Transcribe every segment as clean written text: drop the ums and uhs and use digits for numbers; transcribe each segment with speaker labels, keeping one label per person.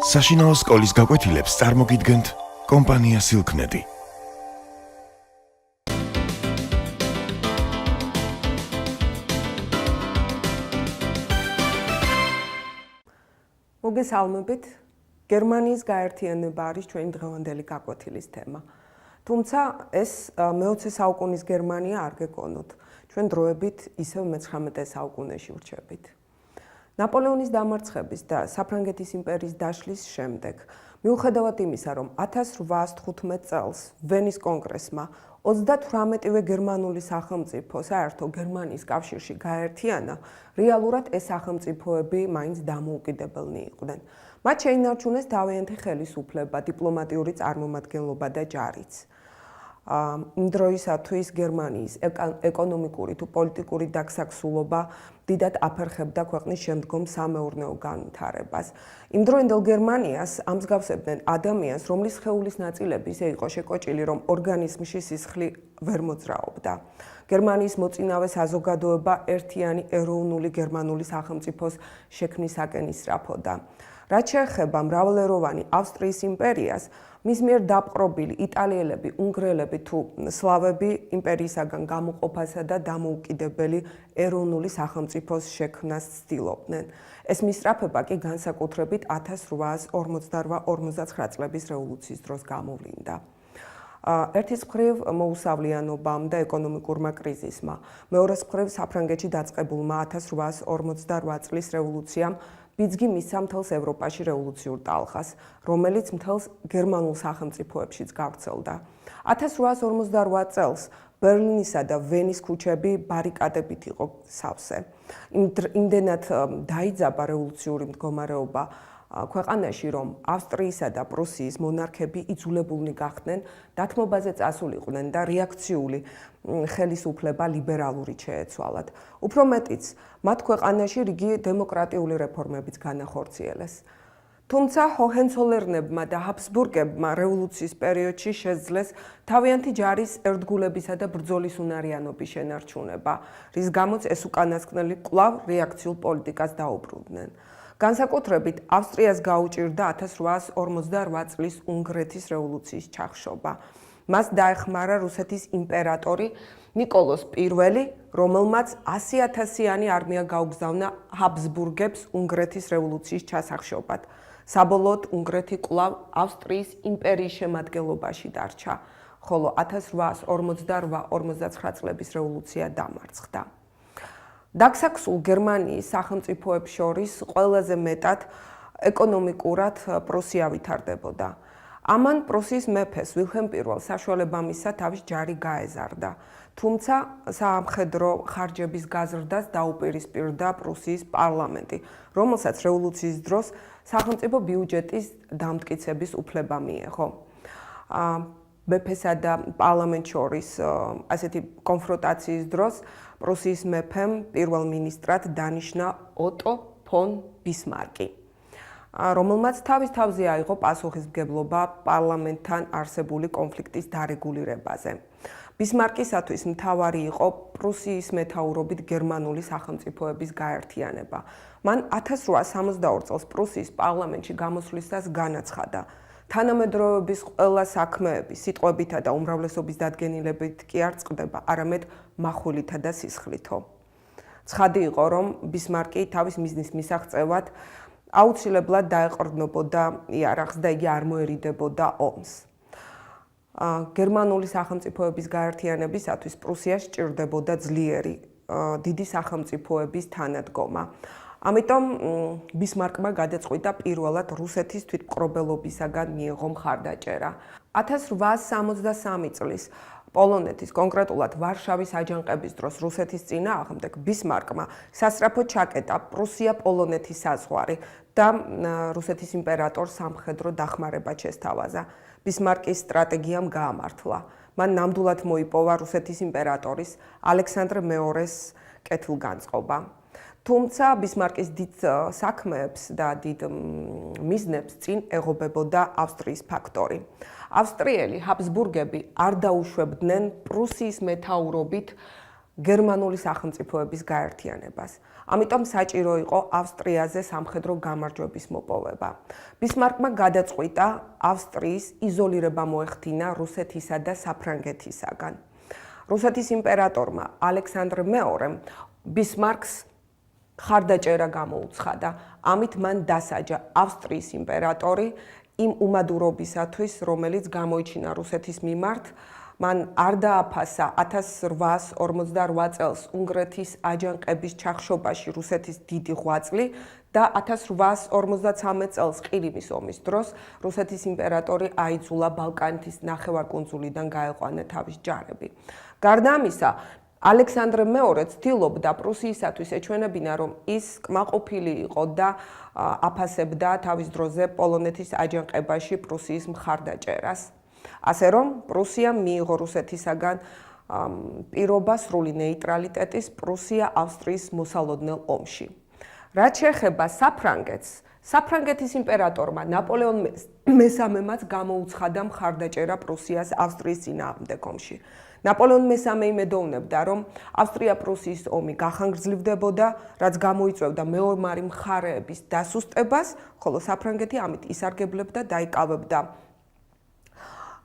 Speaker 1: საშინაო სკოლის გაკვეთილებს წარმოგიდგენთ კომპანია Silknet.
Speaker 2: მოგესალმებით. გერმანიის გაერთიანება არის ჩვენი დღევანდელი გაკვეთილის თემა. თუმცა ეს მე-20 საუკუნის გერმანია არ გეკონოთ. ჩვენ დროებით ისევ მე-19 საუკუნეში ვრჩებით. ნაპოლეონის დამარცხების და საფრანგეთის იმპერიის დაშლის შემდეგ, მიუხედავად იმისა, რომ 1815 წელს ვენის კონგრესმა 38-ვე გერმანული სახელმწიფო საერთო გერმანიის კავშირში გაერთიანა, რეალურად ეს სახელმწიფოები მაინც დამოუკიდებელნი იყვნენ. მათ შეინარჩუნეს თავიანთი ხელისუფლება, დიპლომატიური წარმომადგენლობა და ჯარიც. იმ დროისათვის გერმანიის ეკონომიკური თუ პოლიტიკური დაგსაქსულობა დიდად აფერხებდა ქვეყნის შემდგომ სამეურნეო განვითარებას. იმ დროინდელ გერმანიას ამსგავსებდნენ ადამიანს, რომლის სხეულის ნაწილები ისე იყო შეკოჭილი, რომ ორგანიზმში სისხლი ვერ მოძრაობდა. გერმანიის მოწინავე საზოგადოება ერთიანი ეროვნული გერმანული სახელმწიფოს შექმნისაკენ ისრაფოდა. რაც შეეხება მრავალეროვანი ავსტრიის იმპერიას, მის მიერ დაპყრობილი იტალიელები, უნგრელები თუ სლავები იმპერიისაგან გამოყოფასა და დამოუკიდებელი ეროვნული სახელმწიფოს შექმნას ცდილობდნენ. ეს მისწრაფება კი განსაკუთრებით 1848-49 წლების რევოლუციის დროს გამოვლინდა. ერთის მხრივ მოუსავლიანობამ და ეკონომიკურმა კრიზისმა, მეორეს მხრივ საფრანგეთში დაწყებულმა 1848 წლის რევოლუციამ ბიძგი მისცა მთელს ევროპაში რევოლუციურ ტალღას, რომელიც მთელს გერმანულ სახელმწიფოებშიც გავრცელდა. 1848 წელს ბერლინისა და ვენის ქუჩები ბარიკადებით იყო სავსე. იმდენად დაიძაბა რევოლუციური მდგომარეობა ქვეყანაში, რომ ავსტრიისა და პრუსიის მონარქები იძულებულნი გახდნენ დათმობაზე წასულიყვნენ და რეაქციული ხელისუფლება ლიბერალურით შეეცვალათ. უფრო მეტიც, მათ ქვეყანაში რიგი დემოკრატიული რეფორმებიც განახორციელეს. თუმცა ჰოჰენცოლერნებმა და ჰაბსბურგებმა რევოლუციის პერიოდში შეძლეს თავიანთი ჯარის ერთგულებისა და ბრძოლის უნარიანობის შენარჩუნება, რის გამოც ეს უკანასკნელი კვლავ რეაქციულ პოლიტიკას დაუბრუნდნენ. განსაკუთრებით ავსტრიას გაუჭირდა 1848 წლის უნგრეთის რევოლუციის ჩახშობა. მას დაეხმარა რუსეთის იმპერატორი ნიკოლოზ I, რომელმაც 100,000-იანი არმია გაუგზავნა ჰაბსბურგებს უნგრეთის რევოლუციის ჩასახშობად. საბოლოოდ უნგრეთი კვლავ ავსტრიის იმპერიის შემადგენლობაში დარჩა, ხოლო 1848-49 წლების რევოლუცია დამარცხდა. დაგსაქსულ გერმანიის სახელმწიფოებს შორის ყველაზე მეტად ეკონომიკურად პრუსია ვითარდებოდა. ამან პრუსიის მეფეს ვილჰელმ I საშუალება მისცა თავის ჯარი გაეზარდა, თუმცა სამხედრო ხარჯების გაზრდას დაუპირისპირდა პრუსიის პარლამენტი, რომელსაც რევოლუციის დროს სახელმწიფო ბიუჯეტის დამტკიცების უფლება მიეღო. მეფესა და პარლამენტს შორის ასეთი კონფრონტაციის დროს პრუსიის მეფემ პირველ მინისტრად დანიშნა ოტო ფონ ბისმარკი, რომელმაც თავის თავზე აიღო პასუხისმგებლობა პარლამენტთან არსებული კონფლიქტის დარეგულირებაზე. ბისმარკისათვის მთავარი იყო პრუსიის მეთაურობით გერმანული სახელმწიფოების გაერთიანება. მან 1862 წელს პრუსიის პარლამენტში გამოსვლისას განაცხადა, თანამედროვეობის ყველა საქმეები სიტყვებითა და უმრავლესობის დადგენილებით კი არ წყდება, არამედ მახვილითა და სისხლითო. ცხადი იყო, რომ ბისმარკი თავის მიზნის მისაღწევად აუცილებლად დაეყრდნობოდა იარაღს და იგი არ მოერიდებოდა ომს. გერმანული სახელმწიფოების გაერთიანებისათვის პრუსიას სჭირდებოდა ძლიერი, დიდი სახელმწიფოების თანადგომა. ამიტომ ბისმარკმა გადაწყვიტა პირველად რუსეთის თვითმკრობელობისაგან მიეღო მხარდაჭერა. 1863 წლის პოლონეთის, კონკრეტულად ვარშავის აჯანყების დროს რუსეთის წინააღმდეგ ბისმარკმა სასწრაფოდ ჩაკეტა პრუსია-პოლონეთის საზღვარი და რუსეთის იმპერატორს სამხედრო დახმარება შესთავაზა. ბისმარკის სტრატეგიამ გაამართლა. მან ნამდვილად მოიპოვა რუსეთის იმპერატორის ალექსანდრე მეორის კეთილგანწყობა. თუმცა ბისმარკის დიდ საქმეებს და დიდ მიზნებს წინ ეღობებოდა ავსტრიის ფაქტორი. ავსტრიელი ჰაბსბურგები არ დაუშვებდნენ პრუსიის მეთაურობით გერმანული სახელმწიფოების გაერთიანებას. ამიტომ საჭირო იყო ავსტრიაზე სამხედრო გამარჯვების მოპოვება. ბისმარკმა გადაწყვიტა ავსტრიის იზოლირება მოეხდინა რუსეთისა და საფრანგეთისაგან. რუსეთის იმპერატორმა ალექსანდრ მეორემ ბისმარკს ხარდაჭერა გამოუცხადა. ამით მან დასაჯა ავსტრიის იმპერატორი იმ უმადურობისათვის, რომელიც გამოიჩინა რუსეთის მიმართ. მან არ დააფასა 1848 წელს უნგრეთის აჯანყების ჩახშობაში რუსეთის დიდი ღვაწლი და 1853 წელს ყირიმის ომის დროს რუსეთის იმპერატორი აიძულა ბალკანეთის ნახევარკუნძულიდან გაეყვანა თავის ჯარები. გარდა ამისა, ალექსანდრ მეორე ცდილობდა პრუსიისათვის ეჩვენებინა, რომ ის კმაყოფილი იყო და აფასებდა თავის დროზე პოლონეთის აჯანყებაში პრუსიის მხარდაჭერას. ასე რომ პრუსია მიიღო რუსეთისაგან პირობა სრული ნეიტრალიტეტის პრუსია-ავსტრიის მოსალოდნელ ომში. რაც შეეხება საფრანგეთს, საფრანგეთის იმპერატორმა ნაპოლეონ მესამემაც გამოუცხადა მხარდაჭერა პრუსიას ავსტრიის წინააღმდეგ ომში. ნაპოლეონ მესამე იმედოვნებდა, რომ ავსტრია-პრუსიის ომი გახანგრძლივდებოდა, რაც გამოიწვევდა მეომარი მხარეების დასუსტებას, ხოლო საფრანგეთი ამით ისარგებლებდა და დაიკავებდა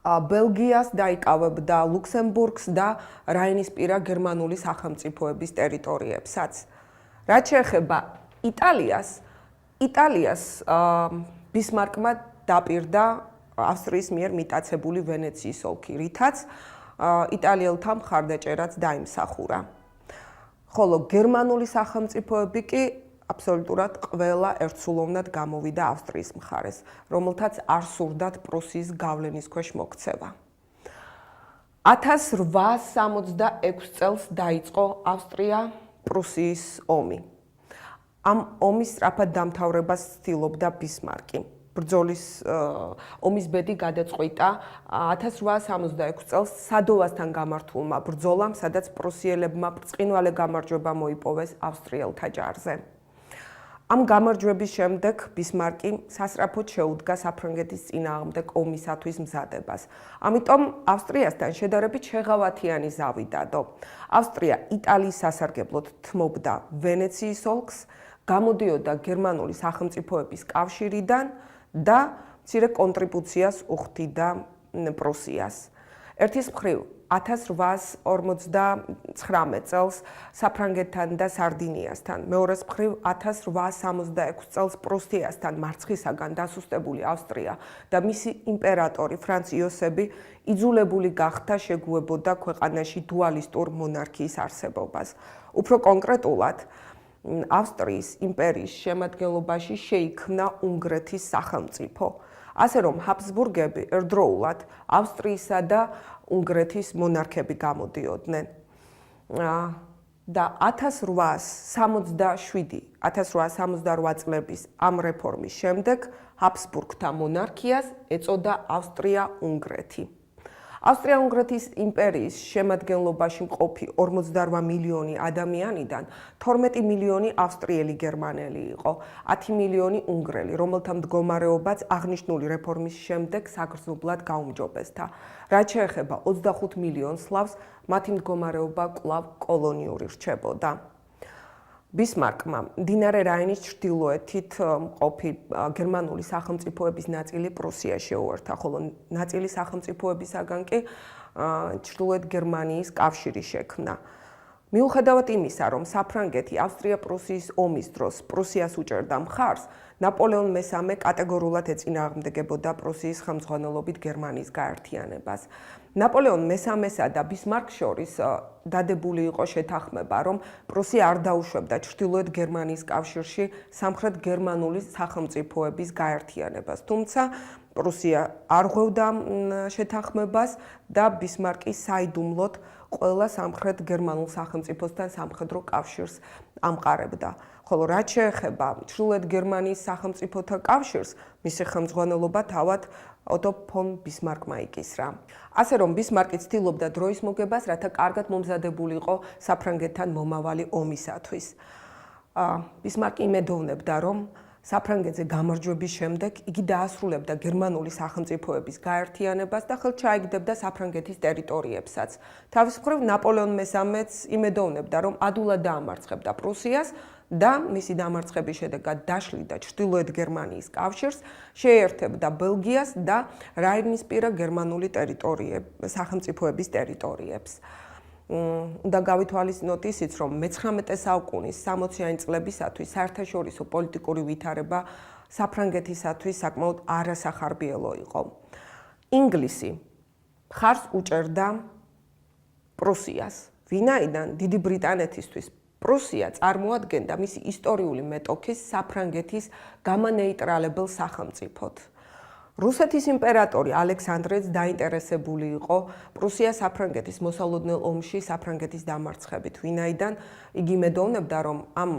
Speaker 2: ბელგიას, დაიკავებდა ლუქსემბურგს და რაინისპირა გერმანული სახელმწიფოების ტერიტორიებსაც. რაც შეეხება იტალიას ბისმარკმა დაპირდა ავსტრიის მიერ მიტაცებული ვენეციის ოლქი, რითაც იტალიელთა მხარდაჭერაც დაიმსახურა. ხოლო გერმანული სახელმწიფოები კი აბსოლუტურად ყველა ერთსულოვნად გამოვიდა ავსტრიის მხარეს, რომელთაც არ სურდათ პრუსიის გავლენის ქვეშ მოქცევა. 1866 წელს დაიწყო ავსტრია-პრუსიის ომი. ამ ომის სწრაფად დამთავრებას ცდილობდა ბისმარკი. ბრძოლის ომის ბედი გადაწყვიტა 1866 წელს სადოვასთან გამართულმა ბრძოლამ, სადაც პრუსიელებმა ბრწყინვალე გამარჯვება მოიპოვეს ავსტრიელთა ჯარზე. ამ გამარჯვების შემდეგ ბისმარკი სასწრაფოდ შეუდგა საფრანგეთის წინააღმდეგ ომისათვის მზადებას. ამიტომ ავსტრიასთან შედარებით შეღავათიანი ზავი დადო. ავსტრია იტალიის სასარგებლოდ თმობდა ვენეციის ოლქს, გამოდიოდა გერმანული სახელმწიფოების კავშირიდან და მცირე კონტრიბუციას უხდიდა პრუსიას. ერთის მხრივ 1859 წელს საფრანგეთთან და სარდინიასთან, მეორეს მხრივ 1866 წელს პრუსიასთან მარცხისაგან დასუსტებული ავსტრია და მისი იმპერატორი ფრანც იოსები იძულებული გახდა შეგუებოდა ქვეყანაში დუალისტურ მონარქიის არსებობას. უფრო კონკრეტულად, ავსტრიის იმპერიის შემადგენლობაში შეიქმნა უნგრეთის სახელმწიფო. ასე რომ ჰაბსბურგები ერთდროულად ავსტრიისა და უნგრეთის მონარქები გამოდიოდნენ. და 1868 წლების ამ რეფორმის შემდეგ ჰაბსბურგთა მონარქიას ეწოდა ავსტრია-უნგრეთი. ავსტრია-უნგრეთის იმპერიის შემადგენლობაში მყოფი 48 მილიონი ადამიანიდან 12 მილიონი ავსტრიელი გერმანელი იყო, 10 მილიონი უნგრელი, რომელთა მდგომარეობაც აღნიშნული რეფორმის შემდეგ საგრძნობლად გაუმჯობესდა. რაც შეეხება 25 მილიონ სლავს, მათი მდგომარეობა კვლავ კოლონიური რჩებოდა. ბისმარკმა მდინარე რაინის ჩრდილოეთით მყოფი გერმანული სახელმწიფოების ნაწილი პრუსია შეუერთა, ხოლო ნაწილი სახელმწიფოებისაგან კი ჩრდილოეთ გერმანიის კავშირი შექმნა. მიუხედავად იმისა, რომ საფრანგეთი ავსტრია-პრუსიის ომის დროს პრუსიას უჭერდა მხარს, ნაპოლეონ მესამე კატეგორიულად ეწინააღმდეგებოდა პრუსიის ხელმძღვანელობით გერმანიის გაერთიანებას. ნაპოლეონ მესამესა და ბისმარკს შორის დადებული იყო შეთანხმება, რომ პრუსია არ დაუშვებდა ჩრდილოეთ გერმანიის კავშირში სამხრეთ გერმანული სახელმწიფოების გაერთიანებას. თუმცა პრუსია არ ღვევდა შეთანხმებას და ბისმარკი საიდუმლოდ ყველა სამხრეთ გერმანულ სახელმწიფოსთან სამხედრო კავშირს ამყარებდა. ხოლო რაც შეეხება ჩრდილოეთ გერმანიის სახელმწიფოთა კავშირს, მისი ხელმძღვანელობა თავად ოტო ფონ ბისმარკმა იკისრა. ასე რომ ბისმარკი ცდილობდა დროის მოგებას, რათა კარგად მომზადებულიყო საფრანგეთთან მომავალი ომისათვის. ბისმარკი იმედოვნებდა, რომ საფრანგეთზე გამარჯვების შემდეგ იგი დაასრულებდა გერმანული სახელმწიფოების გაერთიანებას და ხელთ ჩაიგდებდა საფრანგეთის ტერიტორიებსაც. თავის მხრივ ნაპოლეონ მესამეც იმედოვნებდა, რომ ადულად დაამარცხებდა პრუსიას და მისი დამარცხების შედეგად დაშლიდა ჩრდილოეთ გერმანიის კავშირს, შეერთებდა ბელგიას და რაინისპირა გერმანული სახელმწიფოების ტერიტორიებს. უნდა გავითვალისწინოთ ისიც, რომ მე-19 საუკუნის 60-იანი წლებისათვის საერთაშორისო პოლიტიკური ვითარება საფრანგეთისათვის საკმაოდ არასახარბიელო იყო. ინგლისი მხარს უჭერდა პრუსიას, ვინაიდან დიდი ბრიტანეთისთვის პრუსია წარმოადგენდა მისი ისტორიული მეტოქის საფრანგეთის გამანეიტრალებელ სახელმწიფოდ. რუსეთის იმპერატორი ალექსანდრეც დაინტერესებული იყო პრუსია-საფრანგეთის მოსალოდნელ ომში საფრანგეთის დამარცხებით, ვინაიდან იგი იმედოვნებდა, რომ ამ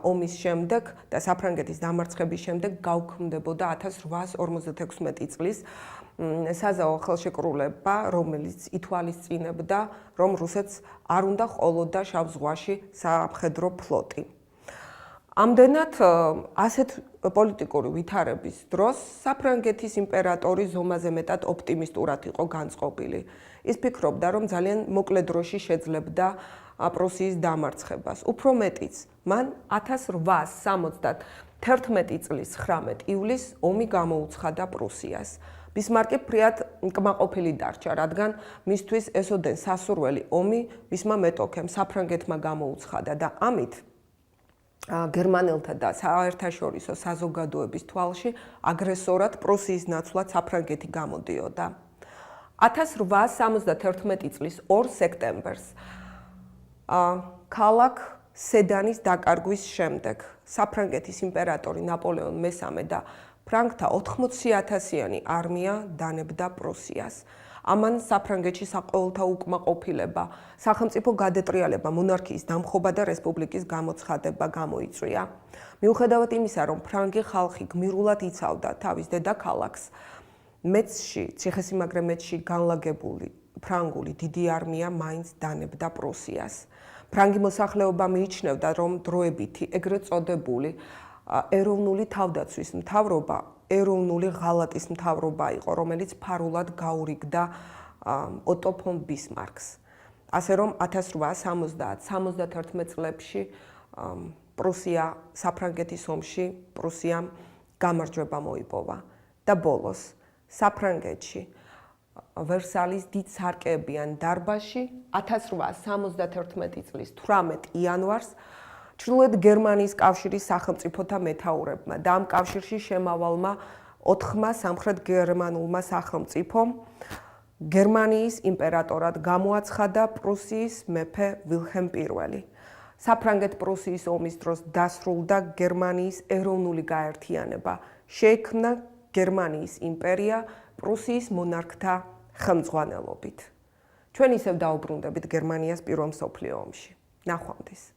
Speaker 2: ომის შემდეგ და საფრანგეთის დამარცხების შემდეგ გაუქმდებოდა 1856 წლის საზავო ხელშეკრულება, რომელიც ითვალისწინებდა, რომ რუსეთს არ უნდა ყოლოდა შავ ზღვაში სამხედრო ფლოტი. ამდენად ასეთ პოლიტიკური ვითარების დროს საფრანგეთის იმპერატორი ზომაზე მეტად ოპტიმისტურად იყო განწყობილი. ის ფიქრობდა, რომ ძალიან მოკლე დროში შეძლებდა პრუსიის დამარცხებას. უფრო მეტიც, მან 1871 წლის 19 ივლისს ომი გამოუცხადა პრუსიას. ბისმარკი ფრიად კმაყოფილი დარჩა, რადგან მისთვის ესოდენ სასურველი ომი მისმა მეტოქემ საფრანგეთმა გამოუცხადა და ამით გერმანელთა და საერთაშორისო საზოგადოების თვალში აგრესორად პრუსიის ნაცვლად საფრანგეთი გამოდიოდა. 1871 წლის 2 სექტემბერს ქალაქ სედანის დაკარგვის შემდეგ საფრანგეთის იმპერატორი ნაპოლეონ მესამე და ფრანგთა 80,000-იანი არმია დანებდა პრუსიას. ამან საფრანგეთში საყოველთა უკმაყოფილება, სახელმწიფო გადატრიალება, მონარქიის დამხობა და რესპუბლიკის გამოცხადება გამოიწვია. მიუხედავად იმისა, რომ ფრანგი ხალხი გმირულად იცავდა თავის დედაქალაქს, მეცში, ციხესიმაგრე მეცში განლაგებული ფრანგული დიდი არმია მაინც დანებდა პრუსიას. ფრანგი მოსახლეობა მიიჩნევდა, რომ დროებითი ეგრეთ წოდებული ეროვნული თავდაცვის მთავრობა ეროვნული ღალატის მთავრობა იყო, რომელიც ფარულად გაურიგდა ოტო ფონ ბისმარკს. ასე რომ 1870-71 წლებში პრუსია საფრანგეთის ომში პრუსიამ გამარჯვება მოიპოვა და ბოლოს საფრანგეთში ვერსალის დიდ სარკეებიან დარბაზში 1871 წლის 18 იანვარს ჩრდილოეთ გერმანიის კავშირის სახელმწიფოთა მეთაურებმა და ამ კავშირში შემავალმა 4 სამხრეთ გერმანულმა სახელმწიფომ გერმანიის იმპერატორად გამოაცხადა პრუსიის მეფე ვილჰელმ I. საფრანგეთ-პრუსიის ომის დროს დასრულდა გერმანიის ეროვნული გაერთიანება, შეიქმნა გერმანიის იმპერია პრუსიის მონარქთა ხელმძღვანელობით. ჩვენ ისევ დაუბრუნდებით გერმანიას პირველ მსოფლიო ომში. ნახვამდის.